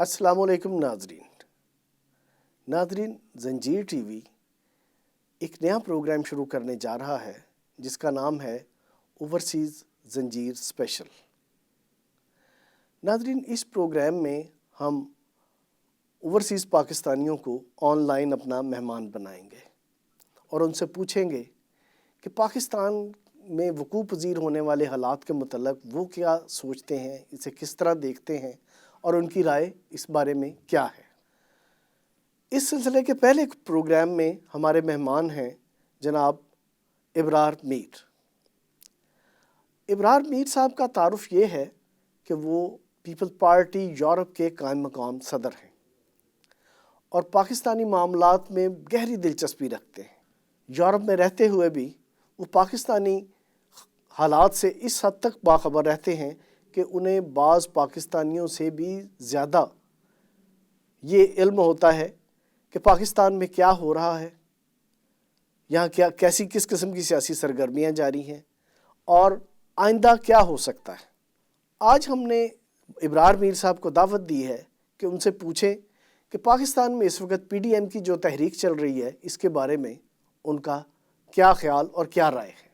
السلام علیکم ناظرین زنجیر ٹی وی ایک نیا پروگرام شروع کرنے جا رہا ہے جس کا نام ہے اوورسیز زنجیر اسپیشل۔ ناظرین، اس پروگرام میں ہم اوورسیز پاکستانیوں کو آن لائن اپنا مہمان بنائیں گے اور ان سے پوچھیں گے کہ پاکستان میں وقوع پذیر ہونے والے حالات کے متعلق وہ کیا سوچتے ہیں، اسے کس طرح دیکھتے ہیں اور ان کی رائے اس بارے میں کیا ہے۔ اس سلسلے کے پہلے پروگرام میں ہمارے مہمان ہیں جناب ابرار میر۔ ابرار میر صاحب کا تعارف یہ ہے کہ وہ پیپلز پارٹی یورپ کے قائم مقام صدر ہیں اور پاکستانی معاملات میں گہری دلچسپی رکھتے ہیں۔ یورپ میں رہتے ہوئے بھی وہ پاکستانی حالات سے اس حد تک باخبر رہتے ہیں کہ انہیں بعض پاکستانیوں سے بھی زیادہ یہ علم ہوتا ہے کہ پاکستان میں کیا ہو رہا ہے، یہاں کس قسم کی سیاسی سرگرمیاں جاری ہیں اور آئندہ کیا ہو سکتا ہے۔ آج ہم نے ابرار میر صاحب کو دعوت دی ہے کہ ان سے پوچھیں کہ پاکستان میں اس وقت پی ڈی ایم کی جو تحریک چل رہی ہے اس کے بارے میں ان کا کیا خیال اور کیا رائے ہے۔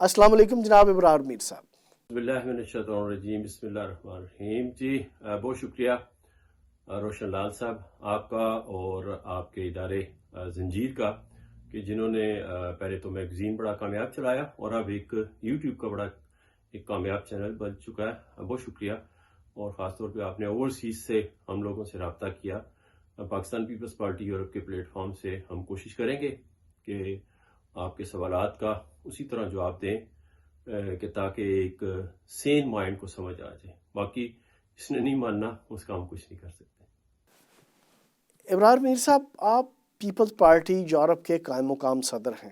السلام علیکم جناب ابرار میر صاحب۔ بسم اللہ من الشیطان الرجیم، بسم اللہ الرحمن الرحیم۔ جی بہت شکریہ روشن لال صاحب آپ کا اور آپ کے ادارے زنجیر کا کہ جنہوں نے پہلے تو میگزین بڑا کامیاب چلایا اور اب ایک یوٹیوب کا بڑا ایک کامیاب چینل بن چکا ہے۔ بہت شکریہ، اور خاص طور پہ آپ نے اوورسیز سے ہم لوگوں سے رابطہ کیا۔ پاکستان پیپلز پارٹی یورپ کے پلیٹ فارم سے ہم کوشش کریں گے کہ آپ کے سوالات کا اسی طرح جواب دیں کہ تاکہ ایک سین مائنڈ کو سمجھ آ جائے۔ باقی جس نے نہیں ماننا اس کا ہم کچھ نہیں کر سکتے۔ ابرار میر صاحب، آپ پیپلز پارٹی یورپ کے قائم مقام صدر ہیں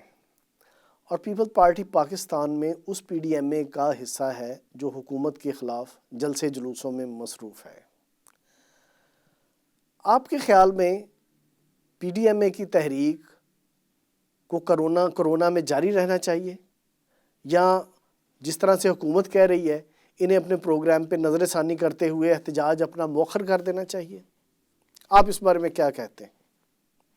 اور پیپلز پارٹی پاکستان میں اس پی ڈی ایم اے کا حصہ ہے جو حکومت کے خلاف جلسے جلوسوں میں مصروف ہے۔ آپ کے خیال میں پی ڈی ایم اے کی تحریک کو کرونا میں جاری رہنا چاہیے، یا جس طرح سے حکومت کہہ رہی ہے انہیں اپنے پروگرام پہ نظر ثانی کرتے ہوئے احتجاج اپنا مؤخر کر دینا چاہیے؟ آپ اس بارے میں کیا کہتے ہیں؟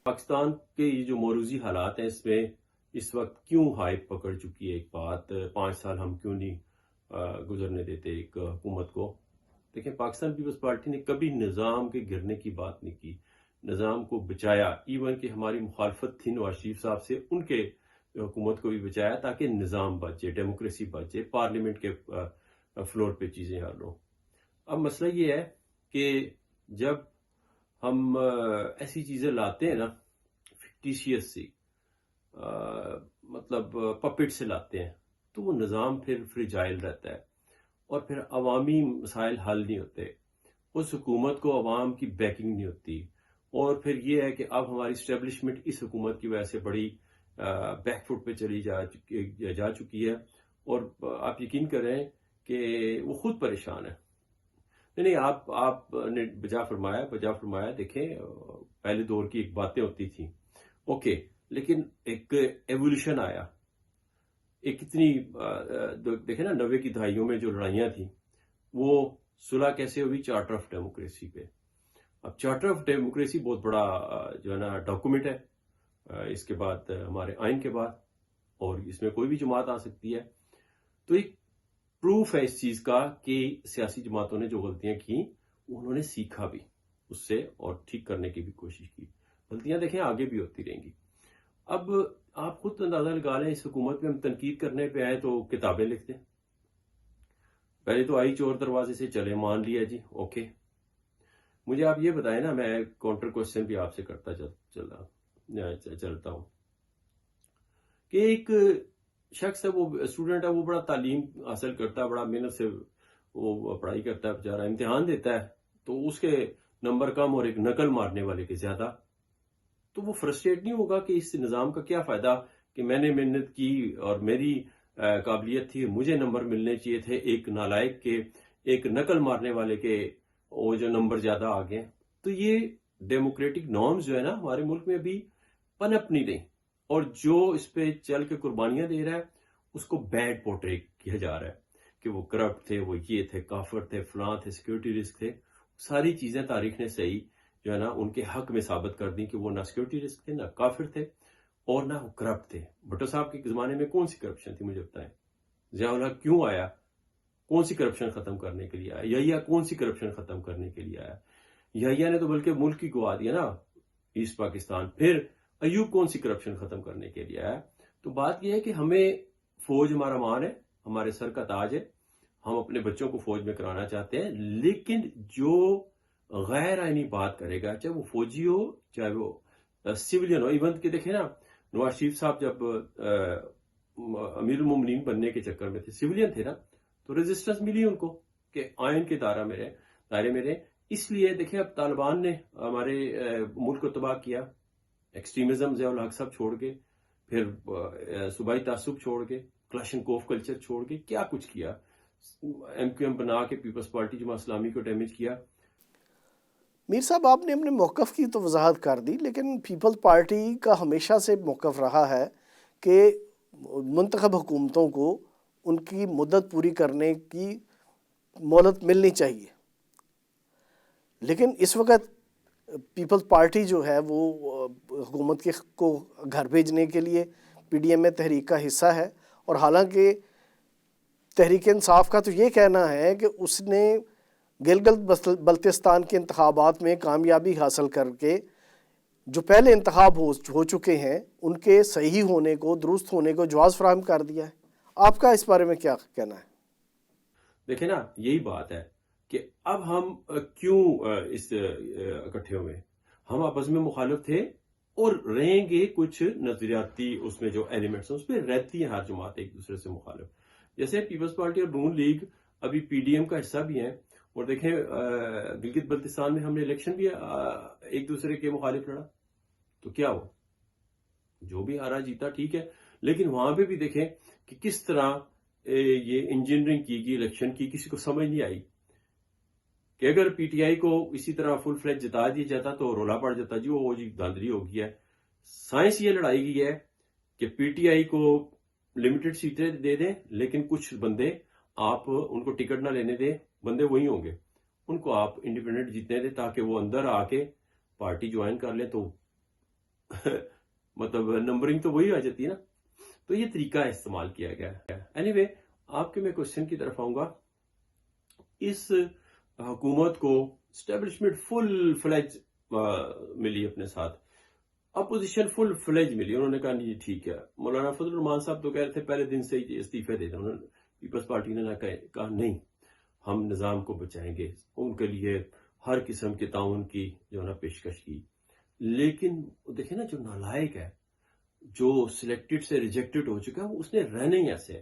پاکستان کے یہ جو موروثی حالات ہیں اس میں اس وقت کیوں ہائپ پکڑ چکی ہے؟ ایک بات 5 سال ہم کیوں نہیں گزرنے دیتے ایک حکومت کو؟ دیکھیں، پاکستان پیپلز پارٹی نے کبھی نظام کے گرنے کی بات نہیں کی، نظام کو بچایا۔ ایون کہ ہماری مخالفت تھی نواز شریف صاحب سے، ان کے حکومت کو بھی بچایا تاکہ نظام بچے، ڈیموکریسی بچے، پارلیمنٹ کے فلور پہ چیزیں حل ہوں۔ اب مسئلہ یہ ہے کہ جب ہم ایسی چیزیں لاتے ہیں نا فکٹیشیس سی، مطلب پپٹ سے لاتے ہیں، تو وہ نظام پھر فریجائل رہتا ہے اور پھر عوامی مسائل حل نہیں ہوتے، اس حکومت کو عوام کی بیکنگ نہیں ہوتی، اور پھر یہ ہے کہ اب ہماری اسٹیبلشمنٹ اس حکومت کی وجہ سے بڑی بیک فٹ پہ چلی جا چکی ہے، اور آپ یقین کریں کہ وہ خود پریشان ہے۔ نہیں، آپ نے بجا فرمایا۔ دیکھیں، پہلے دور کی ایک باتیں ہوتی تھیں، اوکے، لیکن ایک ایولیوشن آیا، ایک اتنی دیکھیں نا 90 کی دہائیوں میں جو لڑائیاں تھیں وہ صلح کیسے ہوئی؟ چارٹر آف ڈیموکریسی پہ۔ اب چارٹر آف ڈیموکریسی بہت بڑا جو ہے نا ڈاکومنٹ ہے، اس کے بعد ہمارے آئین کے بعد، اور اس میں کوئی بھی جماعت آ سکتی ہے، تو ایک پروف ہے اس چیز کا کہ سیاسی جماعتوں نے جو غلطیاں کی انہوں نے سیکھا بھی اس سے اور ٹھیک کرنے کی بھی کوشش کی۔ غلطیاں دیکھیں آگے بھی ہوتی رہیں گی۔ اب آپ خود اندازہ لگا لیں، اس حکومت میں ہم تنقید کرنے پہ آئے تو کتابیں لکھتے ہیں، پہلے تو آئی چور دروازے سے چلے، مان لیا جی، اوکے۔ مجھے آپ یہ بتائیں نا، میں کاؤنٹر کوشچن بھی آپ سے کرتا چلتا ہوں کہ ایک شخص ہے، وہ اسٹوڈنٹ ہے، وہ بڑا تعلیم حاصل کرتا ہے، بڑا محنت سے وہ پڑھائی کرتا ہے، بیچارہ امتحان دیتا ہے تو اس کے نمبر کم اور ایک نقل مارنے والے کے زیادہ، تو وہ فرسٹریٹ نہیں ہوگا کہ اس نظام کا کیا فائدہ کہ میں نے محنت کی اور میری قابلیت تھی، مجھے نمبر ملنے چاہیے تھے، ایک نالائق کے، ایک نقل مارنے والے کے وہ جو نمبر زیادہ آ گئے۔ تو یہ ڈیموکریٹک نارمز جو ہے نا ہمارے ملک میں بھی پنپ نہیں رہی، اور جو اس پہ چل کے قربانیاں دے رہا ہے اس کو بیڈ پورٹریٹ کیا جا رہا ہے کہ وہ کرپٹ تھے، وہ یہ تھے، کافر تھے، فلاں تھے، سیکیورٹی رسک تھے، ساری چیزیں تاریخ نے صحیح جو ہے نا ان کے حق میں ثابت کر دی کہ وہ نہ سیکورٹی رسک تھے، نہ کافر تھے، اور نہ وہ کرپٹ تھے۔ بھٹو صاحب کے زمانے میں کون سی کرپشن تھی، مجھے بتائیں۔ ضیاء الحق کیوں آیا؟ کون سی کرپشن ختم کرنے کے لیے آیا؟ یا کون سی کرپشن ختم کرنے کے لیے آیا؟ یا نے تو بلکہ ملک ہی گوا دیا نا، ایسٹ پاکستان۔ پھر ایوب کون سی کرپشن ختم کرنے کے لیے آیا؟ تو بات یہ ہے کہ ہمیں فوج ہمارا مان ہے، ہمارے سر کا تاج ہے، ہم اپنے بچوں کو فوج میں کرانا چاہتے ہیں، لیکن جو غیر آئینی بات کرے گا، چاہے وہ فوجی ہو چاہے وہ سویلین ہو، ایون کہ دیکھیں نا نواز شریف صاحب جب امیر المومنین بننے کے چکر میں تھے، سویلین تھے نا، تو ریزسٹنس ملی ان کو کہ آئین کے دائرے میں رہے۔ اس لیے دیکھیں اب طالبان نے ہمارے ملک کو تباہ کیا، ایکسٹریمزم ضیاء الحق صاحب چھوڑ کے، پھر صوبائی تعصب چھوڑ کے، کلاشنکوف کلچر چھوڑ کے، کیا کچھ کیا، ایم کیو ایم بنا کے پیپلز پارٹی جماعت اسلامی کو ڈیمیج کیا۔ میر صاحب آپ نے اپنے موقف کی تو وضاحت کر دی، لیکن پیپلز پارٹی کا ہمیشہ سے موقف رہا ہے کہ منتخب حکومتوں کو ان کی مدت پوری کرنے کی مہلت ملنی چاہیے، لیکن اس وقت پیپلز پارٹی جو ہے وہ حکومت کو گھر بھیجنے کے لیے پی ڈی ایم اے تحریک کا حصہ ہے، اور حالانکہ تحریک انصاف کا تو یہ کہنا ہے کہ اس نے گلگت بلتستان کے انتخابات میں کامیابی حاصل کر کے جو پہلے انتخاب ہو چکے ہیں ان کے صحیح ہونے کو، درست ہونے کو جواز فراہم کر دیا ہے۔ آپ کا اس بارے میں کیا کہنا ہے؟ دیکھیں نا، یہی بات ہے کہ اب ہم کیوں اس اکٹھے ہوئے، ہم آپس میں مخالف تھے اور رہیں گے، کچھ نظریاتی اس میں جو ایلیمنٹس ہیں اس پہ رہتی ہیں ہر جماعت ایک دوسرے سے مخالف، جیسے پیپلز پارٹی اور نون لیگ ابھی پی ڈی ایم کا حصہ بھی ہیں، اور دیکھیں گلگت بلتستان میں ہم نے الیکشن بھی ایک دوسرے کے مخالف لڑا، تو کیا ہوا؟ جو بھی ہارا جیتا ٹھیک ہے، لیکن وہاں پہ بھی دیکھیں کہ کس طرح یہ انجینئرنگ کی گئی الیکشن کی، کسی کو سمجھ نہیں آئی کہ اگر پی ٹی آئی کو اسی طرح فل فلیج جتا دیا جاتا تو رولا پڑ جاتا، جی وہ جی دھاندلی ہو گئی ہے۔ سائنس یہ لڑائی گئی ہے کہ پی ٹی آئی کو لمیٹڈ سیٹیں دے دیں، لیکن کچھ بندے آپ ان کو ٹکٹ نہ لینے دیں، بندے وہی ہوں گے، ان کو آپ انڈیپینڈنٹ جیتنے دیں تاکہ وہ اندر آ کے پارٹی جوائن کر لیں، تو مطلب نمبرنگ تو وہی آ جاتی ہے نا۔ تو یہ طریقہ استعمال کیا گیا ہے۔ اینی وے، آپ کے میں کوشچن کی طرف آؤں گا، اس حکومت کو اسٹیبلشمنٹ فل فلیج ملی اپنے ساتھ، اپوزیشن فل فلیج ملی، انہوں نے کہا نہیں ٹھیک ہے۔ مولانا فضل الرحمان صاحب تو کہہ رہے تھے پہلے دن سے ہی استعفے دے دیں، انہوں نے پیپلز پارٹی نے کہا نہیں، ہم نظام کو بچائیں گے، ان کے لیے ہر قسم کے تعاون کی جو ہے نا پیشکش کی۔ لیکن دیکھیں نا، جو نالائق ہے، جو سلیکٹڈ سے ریجیکٹڈ ہو چکا ہے، اس نے رہنا ہی ایسے ہے۔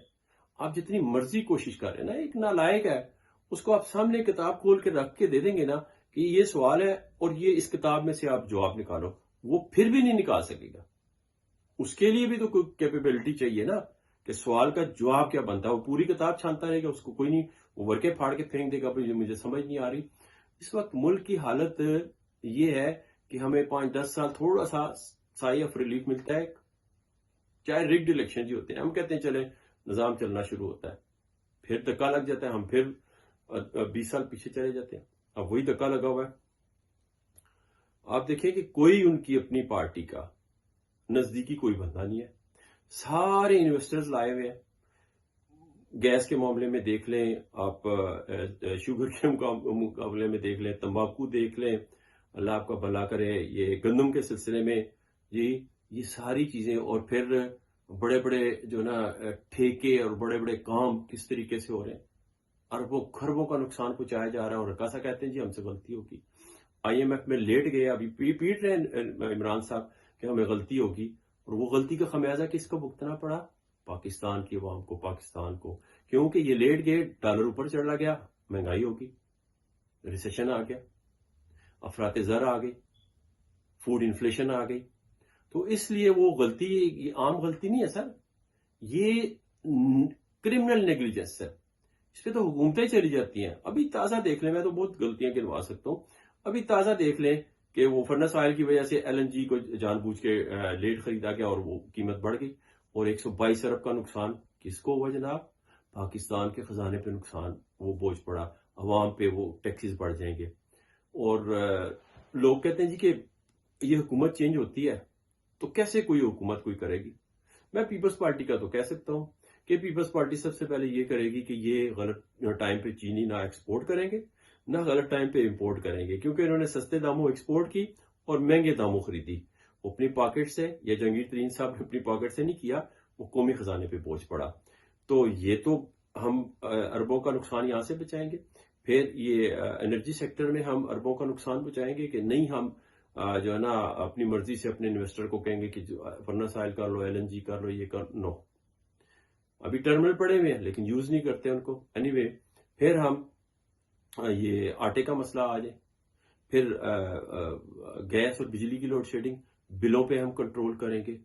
آپ جتنی مرضی کوشش کر رہے ہیں نا، ایک نالائق ہے، اس کو آپ سامنے کتاب کھول کے رکھ کے دے دیں گے نا کہ یہ سوال ہے اور یہ اس کتاب میں سے آپ جواب نکالو، وہ پھر بھی نہیں نکال سکے گا۔ اس کے لیے بھی تو کوئی کیپیبلٹی چاہیے نا کہ سوال کا جواب کیا بنتا ہے۔ وہ پوری کتاب چھانتا رہے گا، اس کو کوئی نہیں، وہ ورقے پھاڑ کے پھینک دے گا، مجھے سمجھ نہیں آ رہی۔ اس وقت ملک کی حالت یہ ہے کہ ہمیں 5-10 سال تھوڑا سا سائی آف ریلیف ملتا ہے، چاہے ریگڈ الیکشن جی ہوتے ہیں، ہم کہتے ہیں چلے نظام چلنا شروع ہوتا ہے، پھر دھکا لگ جاتا ہے، ہم پھر 20 سال پیچھے چلے جاتے ہیں، اب وہی دھکا لگا ہوا ہے۔ آپ دیکھیں کہ کوئی ان کی اپنی پارٹی کا نزدیکی کوئی بندہ نہیں ہے، سارے انویسٹرز لائے ہوئے ہیں۔ گیس کے معاملے میں دیکھ لیں آپ، شوگر کے مقابلے میں دیکھ لیں، تمباکو دیکھ لیں، اللہ آپ کا بھلا کرے، یہ گندم کے سلسلے میں، جی یہ ساری چیزیں، اور پھر بڑے بڑے جو نا ٹھیکے اور بڑے بڑے کام کس طریقے سے ہو رہے ہیں، اربوں خربوں کا نقصان پہنچایا جا رہا ہے، اور کیسا کہتے ہیں جی ہم سے غلطی ہوگی۔ آئی ایم ایف میں لیٹ گئے، ابھی پیٹ رہے ہیں عمران صاحب کہ ہمیں غلطی ہوگی، اور وہ غلطی کا خمیازہ کس کو بھگتنا پڑا؟ پاکستان کی عوام کو، پاکستان کو، کیونکہ یہ لیٹ گئے، ڈالر اوپر چڑھا گیا، مہنگائی ہوگی، ریسیشن آ گیا، افراط زر آ گئی، فوڈ انفلیشن آ گئی، تو اس لیے وہ غلطی یہ عام غلطی نہیں ہے سر، یہ کرمنل نیگلیجنس ہے، اس پہ تو حکومتیں چلی جاتی ہیں۔ ابھی تازہ دیکھ لیں، میں تو بہت غلطیاں گنوا سکتا ہوں، ابھی تازہ دیکھ لیں کہ وہ فرنس آئل کی وجہ سے ایل این جی کو جان بوجھ کے لیٹ خریدا گیا اور وہ قیمت بڑھ گئی، اور 122 ارب کا نقصان کس کو ہوا جناب؟ پاکستان کے خزانے پہ نقصان، وہ بوجھ پڑا، عوام پہ وہ ٹیکسز بڑھ جائیں گے۔ اور لوگ کہتے ہیں جی کہ یہ حکومت چینج ہوتی ہے تو کیسے کوئی حکومت کوئی کرے گی. میں پیپلز پارٹی کا تو کہہ سکتا ہوں کہ پیپلز پارٹی سب سے پہلے یہ کرے گی کہ یہ غلط ٹائم پہ چینی نہ ایکسپورٹ کریں گے نہ غلط ٹائم پہ امپورٹ کریں گے، کیونکہ انہوں نے سستے داموں ایکسپورٹ کی اور مہنگے داموں خریدی. وہ اپنی پاکٹ سے، یا جہانگیر ترین صاحب نے اپنی پاکٹ سے نہیں کیا، وہ قومی خزانے پہ بوجھ پڑا. تو یہ تو ہم اربوں کا نقصان یہاں سے بچائیں گے. پھر یہ انرجی سیکٹر میں ہم اربوں کا نقصان بچائیں گے کہ نہیں ہم جو ہے نا اپنی مرضی سے اپنے انویسٹر کو کہیں گے کہ فرنا سائل کر لو، ایل این جی کر لو، یہ کر نو. ابھی ٹرمینل پڑے ہوئے ہیں لیکن یوز نہیں کرتے ان کو. اینی وے پھر ہم یہ آٹے کا مسئلہ آ جائے، پھر گیس اور بجلی کی لوڈ شیڈنگ، بلوں پہ ہم کنٹرول کریں گے.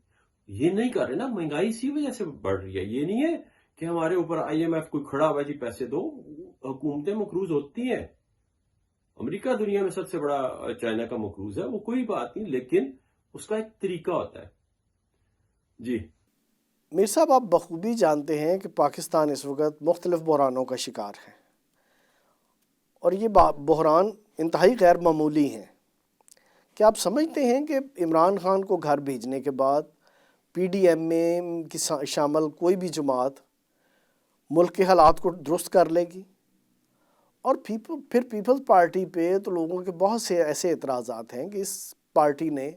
یہ نہیں کر رہے نا، مہنگائی اسی وجہ سے بڑھ رہی ہے. یہ نہیں ہے کہ ہمارے اوپر آئی ایم ایف کوئی کھڑا ہوا جی پیسے دو. حکومتیں مقروض ہوتی ہیں. امریکہ دنیا میں سب سے بڑا چائنا کا مقروض ہے، وہ کوئی بات نہیں، لیکن اس کا ایک طریقہ ہوتا ہے. جی میر صاحب، آپ بخوبی جانتے ہیں کہ پاکستان اس وقت مختلف بحرانوں کا شکار ہے، اور یہ بحران انتہائی غیر معمولی ہیں. کیا آپ سمجھتے ہیں کہ عمران خان کو گھر بھیجنے کے بعد پی ڈی ایم میں شامل کوئی بھی جماعت ملک کے حالات کو درست کر لے گی؟ اور پھر پیپلز پارٹی پہ تو لوگوں کے بہت سے ایسے اعتراضات ہیں کہ اس پارٹی نے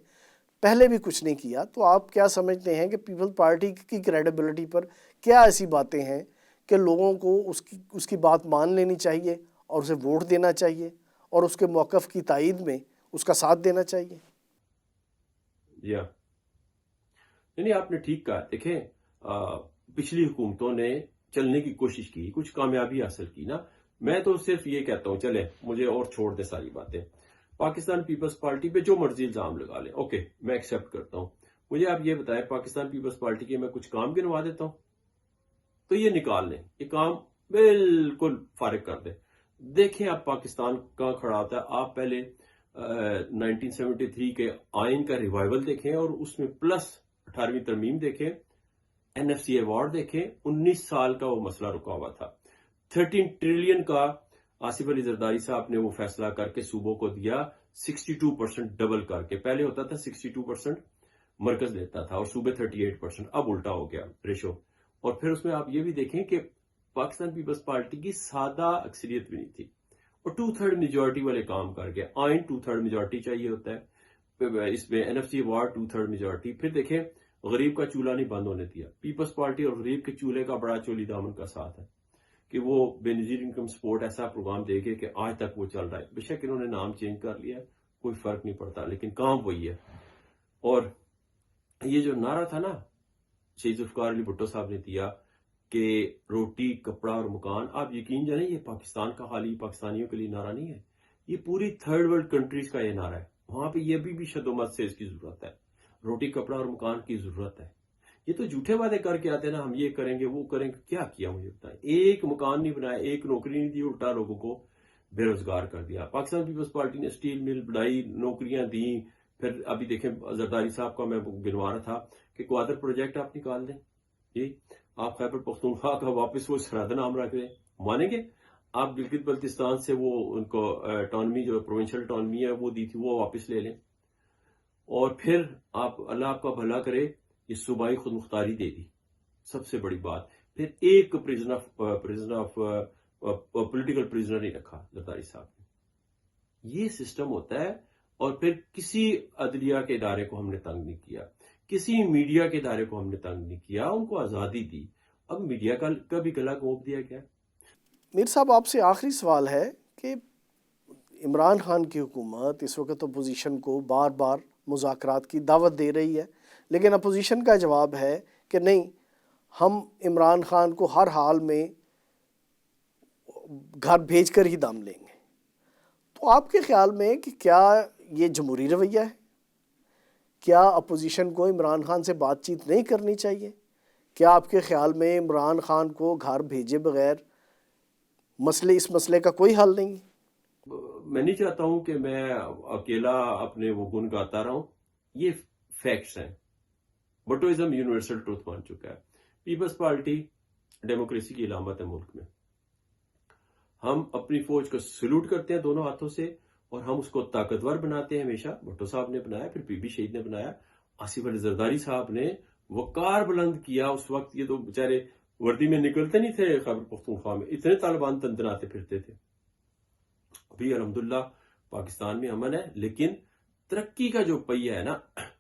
پہلے بھی کچھ نہیں کیا. تو آپ کیا سمجھتے ہیں کہ پیپلز پارٹی کی کریڈیبلٹی پر کیا ایسی باتیں ہیں کہ لوگوں کو اس کی بات مان لینی چاہیے اور اسے ووٹ دینا چاہیے اور اس کے موقف کی تائید میں اس کا ساتھ دینا چاہیے؟ جی ہاں، یعنی آپ نے ٹھیک کہا. دیکھیں، پچھلی حکومتوں نے چلنے کی کوشش کی، کچھ کامیابی حاصل کی نا. میں تو صرف یہ کہتا ہوں چلے مجھے اور چھوڑ دے ساری باتیں. پاکستان پیپلز پارٹی پہ جو مرضی الزام لگا لیں، اوکے میں ایکسیپٹ کرتا ہوں. مجھے آپ یہ بتائیں، پاکستان پیپلز پارٹی کے میں کچھ کام گنوا دیتا ہوں تو یہ نکال لیں، یہ کام بالکل فارغ کر دیں. دیکھیں آپ پاکستان کہاں کھڑا ہوتا ہے. آپ پہلے 1973 کے آئین کا ریوائول دیکھیں اور اس میں پلس 18ویں ترمیم دیکھیں، این ایف سی ایوارڈ دیکھیں. 19 سال کا وہ مسئلہ رکا ہوا تھا. 13 ٹریلین کا آصف علی زرداری صاحب نے وہ فیصلہ کر کے صوبوں کو دیا، 62% ڈبل کر کے. پہلے ہوتا تھا 62% مرکز لیتا تھا اور صوبے 38%. اب الٹا ہو گیا ریشو. اور پھر اس میں آپ یہ بھی دیکھیں کہ پاکستان پیپلز پارٹی کی سادہ اکثریت بھی نہیں تھی اور 2/3 میجورٹی والے کام کر گئے. آئین 2/3 میجورٹی چاہیے ہوتا ہے، اس میں N F C award 2/3 majority. پھر دیکھیں غریب کا چولہا نہیں بند ہونے دیا. پیپلز پارٹی اور غریب کے چولہے کا بڑا چولی دامن کا ساتھ ہے کہ وہ بے نظیر انکم سپورٹ ایسا پروگرام دے گے کہ آج تک وہ چل رہا ہے. بے شک انہوں نے نام چینج کر لیا ہے، کوئی فرق نہیں پڑتا، لیکن کام وہی ہے. اور یہ جو نعرہ تھا نا شہید ذوالفقار علی بھٹو صاحب نے دیا کہ روٹی کپڑا اور مکان، آپ یقین جانیں یہ پاکستان کا خالی پاکستانیوں کے لیے نعرہ نہیں ہے، یہ پوری تھرڈ ورلڈ کنٹریز کا یہ نعرہ ہے. وہاں پہ یہ بھی شد و مت سے اس کی ضرورت ہے، روٹی کپڑا اور مکان کی ضرورت ہے. یہ تو جھوٹے وعدے کر کے آتے ہیں نا، ہم یہ کریں گے وہ کریں گے. کیا کیا مجھے بتائیں؟ ایک مکان نہیں بنایا، ایک نوکری نہیں دی، الٹا لوگوں کو بے روزگار کر دیا. پاکستان پیپلز پارٹی نے سٹیل مل بنائی، نوکریاں دیں. پھر ابھی دیکھیں زرداری صاحب کا میں گنوا رہا تھا کہ کوادر پروجیکٹ آپ نکال دیں، جی آپ خیبر پختونخوا کا واپس وہ سرحد نام رکھ دیں، مانیں گے؟ آپ گلگت بلتستان سے وہ ان کو اٹانومی جو پروونشل اٹانومی ہے وہ دی تھی، وہ واپس لے لیں. اور پھر آپ اللہ آپ کا بھلا کرے یہ صوبائی خود مختاری دے دی، سب سے بڑی بات. پھر ایک پریزن آف پولیٹیکل پریزنر نہیں رکھا زرداری صاحب نے. یہ سسٹم ہوتا ہے. اور پھر کسی عدلیہ کے ادارے کو ہم نے تنگ نہیں کیا، کسی میڈیا کے ادارے کو ہم نے تنگ نہیں کیا، ان کو آزادی دی. اب میڈیا کا بھی گلا گھونپ دیا گیا. میر صاحب، آپ سے آخری سوال ہے کہ عمران خان کی حکومت اس وقت اپوزیشن کو بار بار مذاکرات کی دعوت دے رہی ہے، لیکن اپوزیشن کا جواب ہے کہ نہیں، ہم عمران خان کو ہر حال میں گھر بھیج کر ہی دم لیں گے. تو آپ کے خیال میں کہ کیا یہ جمہوری رویہ ہے؟ کیا اپوزیشن کو عمران خان سے بات چیت نہیں کرنی چاہیے؟ کیا آپ کے خیال میں عمران خان کو گھر بھیجے بغیر اس مسئلے کا کوئی حل نہیں؟ میں نہیں چاہتا ہوں کہ میں اکیلا اپنے وہ گن گاتا رہا ہوں. یہ فیکٹس ہیں. بٹوازم یونیورسل ٹروتھ بن چکا ہے. پیپلز پارٹی ڈیموکریسی کی علامت ہے ملک میں. ہم اپنی فوج کو سلوٹ کرتے ہیں دونوں ہاتھوں سے، اور ہم اس کو طاقتور بناتے ہیں ہمیشہ. بھٹو صاحب نے بنایا, پھر بی بی شہید نے بنایا, آصف علی زرداری صاحب نے وقار بلند کیا. اس وقت یہ تو بیچارے وردی میں نکلتے نہیں تھے خیبر پختونخوا میں, اتنے طالبان تنتناتے پھرتے تھے. ابھی الحمدللہ پاکستان میں امن ہے, لیکن ترقی کا جو پہیہ ہے نا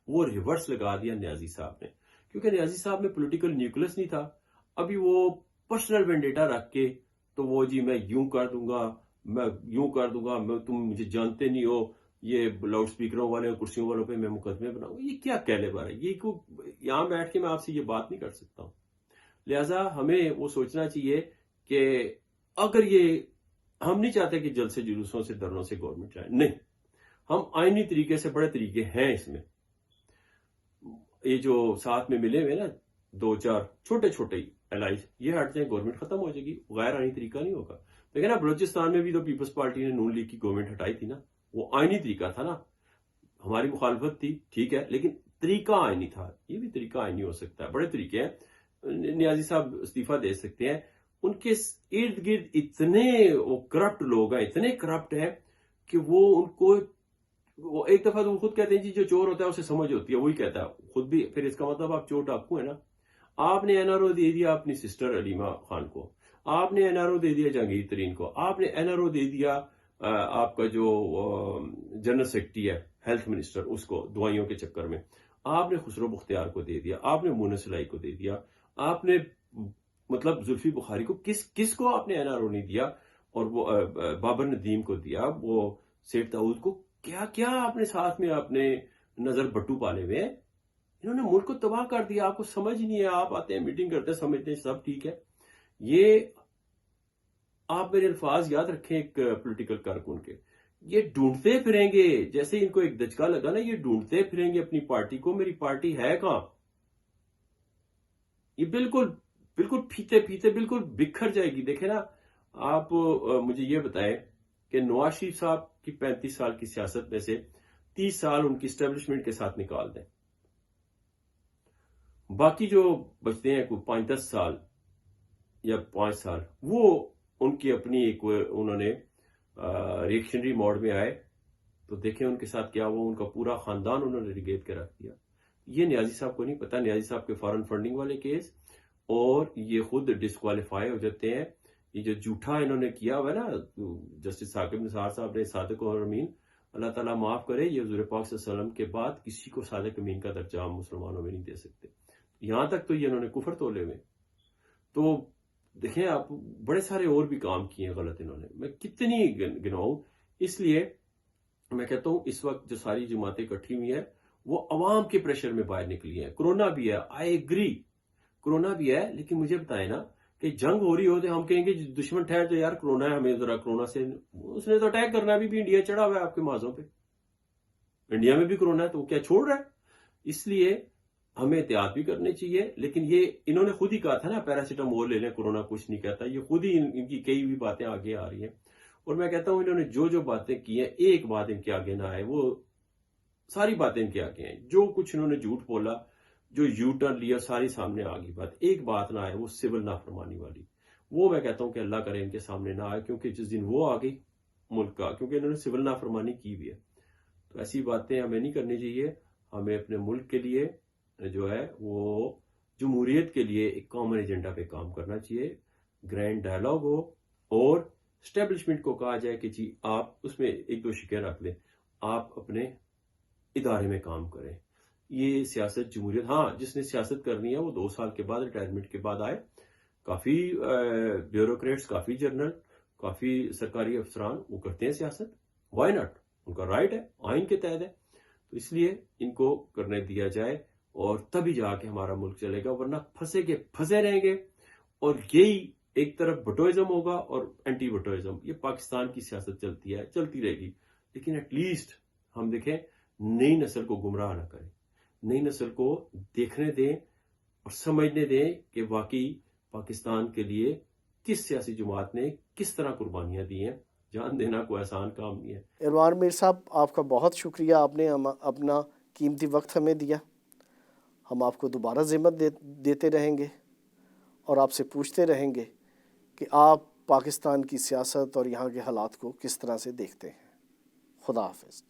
وہ ریورس لگا دیا نیازی صاحب نے, کیونکہ نیازی صاحب میں پولیٹیکل نیوکلس نہیں تھا. ابھی وہ پرسنل وینڈیٹا رکھ کے تو وہ جی میں یوں کر دوں گا, میں یوں کر دوں گا, میں تم مجھے جانتے نہیں ہو, یہ لاؤڈ سپیکروں والے اور کرسیوں والوں پہ میں مقدمے بناؤں گا. یہ کیا کیلیبر ہے, یہ کو یہاں بیٹھ کے میں آپ سے یہ بات نہیں کر سکتا ہوں. لہٰذا ہمیں وہ سوچنا چاہیے کہ اگر یہ ہم نہیں چاہتے کہ جلد سے جلوسوں سے دھرنوں سے گورنمنٹ جائے, نہیں, ہم آئینی طریقے سے بڑے طریقے ہیں اس میں. یہ جو ساتھ میں ملے ہوئے نا 2-4 چھوٹے چھوٹے الائز, یہ ہٹ جائیں گورنمنٹ ختم ہو جائے گی. غیر آئینی طریقہ نہیں ہوگا. لیکن نا بلوچستان میں بھی تو پیپلز پارٹی نے نون لیگ کی گورنمنٹ ہٹائی تھی نا, وہ آئینی طریقہ تھا نا. ہماری مخالفت تھی ٹھیک ہے, لیکن طریقہ آئینی تھا. یہ بھی طریقہ آئینی ہو سکتا ہے, بڑے طریقے ہیں. نیازی صاحب استعفیٰ دے سکتے ہیں. ان کے ارد گرد اتنے وہ کرپٹ لوگ ہیں, اتنے کرپٹ ہیں کہ وہ ان کو, وہ ایک دفعہ تو وہ خود کہتے ہیں جی جو چور ہوتا ہے اسے سمجھ ہوتی ہے, وہی کہتا ہے خود بھی. پھر اس کا مطلب آپ چور ڈاکو ہیں نا. آپ نے این آر او دے دیا اپنی سسٹر علیمہ خان کو, آپ نے این آر او دے دیا جہانگیر ترین کو, آپ نے این آر او دے دیا آپ کا جو جنرل سیکرٹری ہے ہیلتھ منسٹر, اس کو دوائیوں کے چکر میں. آپ نے خسرو بختیار کو دے دیا, آپ نے مونس سلائی کو دے دیا, آپ نے مطلب زلفی بخاری کو, کس کو آپ نے این آر او نہیں دیا, اور وہ بابر ندیم کو دیا, وہ سیٹ داؤد کو, کیا کیا آپ نے ساتھ میں اپنے نظر بٹو پالے ہوئے. انہوں نے ملک کو تباہ کر دیا. آپ کو سمجھ نہیں ہے, آپ آتے ہیں میٹنگ کرتے ہیں سمجھتے ہیں سب ٹھیک ہے. یہ آپ میرے الفاظ یاد رکھیں ایک پولیٹیکل کارکن کے, یہ ڈھونڈتے پھریں گے جیسے ان کو ایک دھچکا لگا نا, یہ ڈھونڈتے پھریں گے اپنی پارٹی کو, میری پارٹی ہے کہاں. یہ بالکل بالکل پھیتے پھیتے بالکل بکھر جائے گی. دیکھیں نا آپ مجھے یہ بتائیں کہ نواز شریف صاحب کی 35 سال کی سیاست میں سے 30 سال ان کی اسٹیبلشمنٹ کے ساتھ نکال دیں, باقی جو بچتے ہیں کوئی 5-10 سال یا 5 سال, وہ ان کی اپنی ایک انہوں نے ریئیکشنری موڈ میں آئے تو دیکھیں ان کے ساتھ کیا ہوا. ان کا پورا خاندان انہوں نے ریگیٹ کے رکھ دیا. یہ نیازی صاحب کو نہیں پتا. نیازی صاحب کے فارن فنڈنگ والے کیس, اور یہ خود ڈسکوالیفائی ہو جاتے ہیں. یہ جو جھوٹا انہوں نے کیا ہوا ہے نا, جسٹس ثاقب نثار صاحب نے صادق اور امین, اللہ تعالیٰ معاف کرے, یہ حضور پاک صلی اللہ علیہ وسلم کے بعد کسی کو صادق امین کا درجہ ہم مسلمانوں میں نہیں دے سکتے. یہاں تک تو یہ انہوں نے کفر تولے ہوئے. تو دیکھیں آپ, بڑے سارے اور بھی کام کیے ہیں غلط انہوں نے, میں کتنی گنواؤں. اس لیے میں کہتا ہوں اس وقت جو ساری جماعتیں اکٹھی ہوئی ہیں وہ عوام کے پریشر میں باہر نکلی ہیں. کرونا بھی ہے, آئی ایگری, کرونا بھی ہے, لیکن مجھے بتائیں نا کہ جنگ ہو رہی ہو تو ہم کہیں گے دشمن ٹھہر جو یار کرونا ہے, ہمیں ذرا کرونا سے, اس نے تو اٹیک کرنا بھی انڈیا چڑھا ہوا ہے آپ کے مازوں پہ. انڈیا میں بھی کرونا ہے تو وہ کیا چھوڑ رہا ہے. اس لیے ہمیں احتیاط بھی کرنی چاہیے. لیکن یہ انہوں نے خود ہی کہا تھا نا پیراسیٹامول لے لیں, کرونا کچھ نہیں کہتا. یہ خود ہی ان کی کئی بھی باتیں آگے آ رہی ہیں. اور میں کہتا ہوں انہوں نے جو باتیں کی ہیں, ایک بات ان کے آگے نہ آئے, وہ ساری باتیں ان کے آگے ہیں. جو کچھ انہوں نے جھوٹ بولا, جو یو ٹرن لیا, ساری سامنے آ گئی بات. ایک بات نہ آئے, وہ سول نافرمانی والی. وہ میں کہتا ہوں کہ اللہ کرے ان کے سامنے نہ آئے, کیونکہ جس دن وہ آ گئی ملک کا, کیونکہ انہوں نے سول نافرمانی کی بھی ہے, تو ایسی باتیں ہمیں نہیں کرنی چاہیے. ہمیں اپنے ملک کے لیے جو ہے وہ جمہوریت کے لیے ایک کامن ایجنڈا پہ کام کرنا چاہیے. گرینڈ ڈائلاگ ہو اور اسٹیبلشمنٹ کو کہا جائے کہ جی آپ اس میں 1-2 شکیں رکھ لیں, آپ اپنے ادارے میں کام کریں. یہ سیاست جمہوریت, ہاں جس نے سیاست کرنی ہے وہ 2 سال کے بعد ریٹائرمنٹ کے بعد آئے. کافی بیوروکریٹس, کافی جنرل, کافی سرکاری افسران وہ کرتے ہیں سیاست, وائی ناٹ, ان کا رائٹ ہے, آئین کے تحت ہے. تو اس لیے ان کو کرنے دیا جائے اور تبھی جا کے ہمارا ملک چلے گا, ورنہ پھنسے رہیں گے. اور یہی ایک طرف بٹوئزم ہوگا اور اینٹی بٹوئزم. یہ پاکستان کی سیاست چلتی ہے, چلتی رہے گی. لیکن ایٹ لیسٹ ہم دیکھیں نئی نسل کو گمراہ نہ کریں, نئی نسل کو دیکھنے دیں اور سمجھنے دیں کہ واقعی پاکستان کے لیے کس سیاسی جماعت نے کس طرح قربانیاں دی ہیں. جان دینا کوئی آسان کام نہیں ہے. اروان میر صاحب, آپ کا بہت شکریہ, آپ نے اپنا قیمتی وقت ہمیں دیا. ہم آپ کو دوبارہ ذمت دیتے رہیں گے اور آپ سے پوچھتے رہیں گے کہ آپ پاکستان کی سیاست اور یہاں کے حالات کو کس طرح سے دیکھتے ہیں. خدا حافظ.